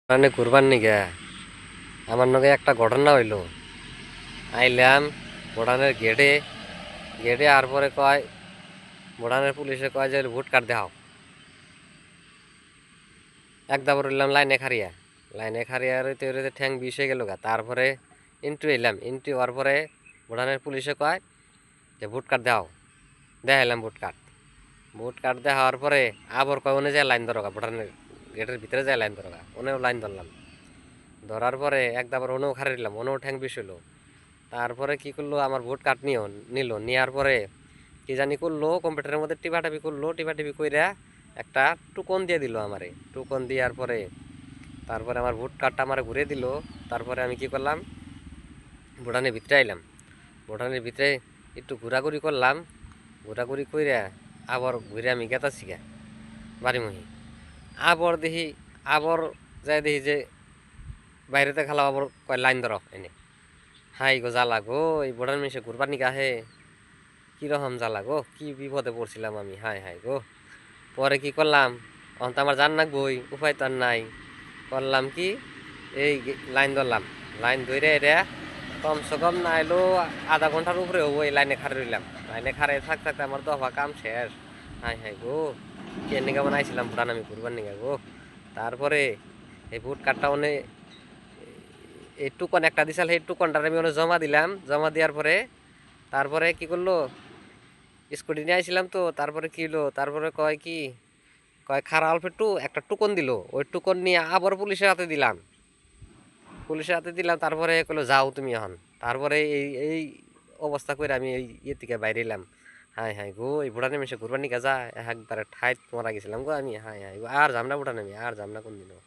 মানে ঘুরবার নিগে আমার নগে একটা ঘটনা হইলো। আইলাম ভুটানের গেটে গেটে আর পরে কয় ভুটানের পুলিশে কয় যে ভোট কার্ড দেখাও। একদম রইলাম লাইনে খারিয়া রইতে রইতে ঠ্যাং বিষ হয়ে গেল গা। তারপরে এন্ট্রি এলাম, এন্ট্রি হওয়ার পরে ভুটানের পুলিশে কয় যে ভোট কার্ড দেখাও। দেখাইলাম ভোট কার্ড দেখাওয়ার পরে আবার কয় ওনে যায় লাইন ধরোগা, ভুটানের গেটের ভিতরে যায় লাইন ধরোগা। ওনেও লাইন ধরলাম, ধরার পরে একদাবার ওনেও খারিলাম, ওনেও ঠ্যাং বিষ হইলো। তারপরে কি করলো, আমার ভোট কার্ড নিল, নেওয়ার পরে কি জানি করলো, কম্পিউটারের মধ্যে টিপাটিপি করলো, টিপাটিপি কইরা একটা টুকন দিয়ে দিল আমারে। টুকন দেওয়ার পরে তারপরে আমার ভোট কার্ডটা আমার ঘুরে দিল। তারপরে আমি কি করলাম, ভুটানের ভিতরে আইলাম। ভুটানের ভিতরে একটু ঘোরাঘুরি করলাম, ঘোরাঘুরি কইরা আবার ঘুরে আমি গেতাছি গা বাড়ি মহি। আবার দেখি, আবার যাই দেখি যে বাইরেতে খালাম, আবার কয় লাইন ধরো এনে। হাই গো জ্বালা গো, এই ভুটান মিশে ঘুরবার নিকা হে, কিরকম জ্বালা গো, কি বিপদে পড়ছিলাম আমি, হাই হাই গো। পরে কি করলাম, তখন তো আমার জান না বই, উপায় তো আর নাই। করলাম কি, এই লাইন ধরলাম, লাইন ধরে এটা কমসে কম না এলো আধা ঘন্টার উপরে হবো এই লাইনে খাড়ে রইলাম। লাইনে খাড়ে থাকতে থাকতে আমার দফা কাম শেষ। হাই হাই গো, কে নিকা বানাইছিলাম ভুটান আমি ঘুরবার নিকা গো। তারপরে এই ভোট কার্ডটা অনে এই টুকন একটা দিছিল, সেই টুকনটা আমি ওনে জমা দিলাম। জমা দেওয়ার পরে তারপরে কি করলো, স্কুটি নিয়ে আইছিলাম তো। তারপরে কি হলো, তারপরে কয় কি, কয় খারা অল্প একটু একটা টুকন দিল। ওই টুকন নিয়ে আবার পুলিশের হাতে দিলাম। তারপরে কইলো যাও তুমি এখন। তারপরে এই এই অবস্থা করে আমি এই ইয়ে থেকে বাইরে এলাম। হাই হাই গো, এই ভুটানে মিশে ঘুরবার নিকা যা একবারে ঠাইত মারা গেছিলাম গো আমি। হাই হাই গো, আর যাম না ভুটানে, আমি আর যাম না কোনদিনও।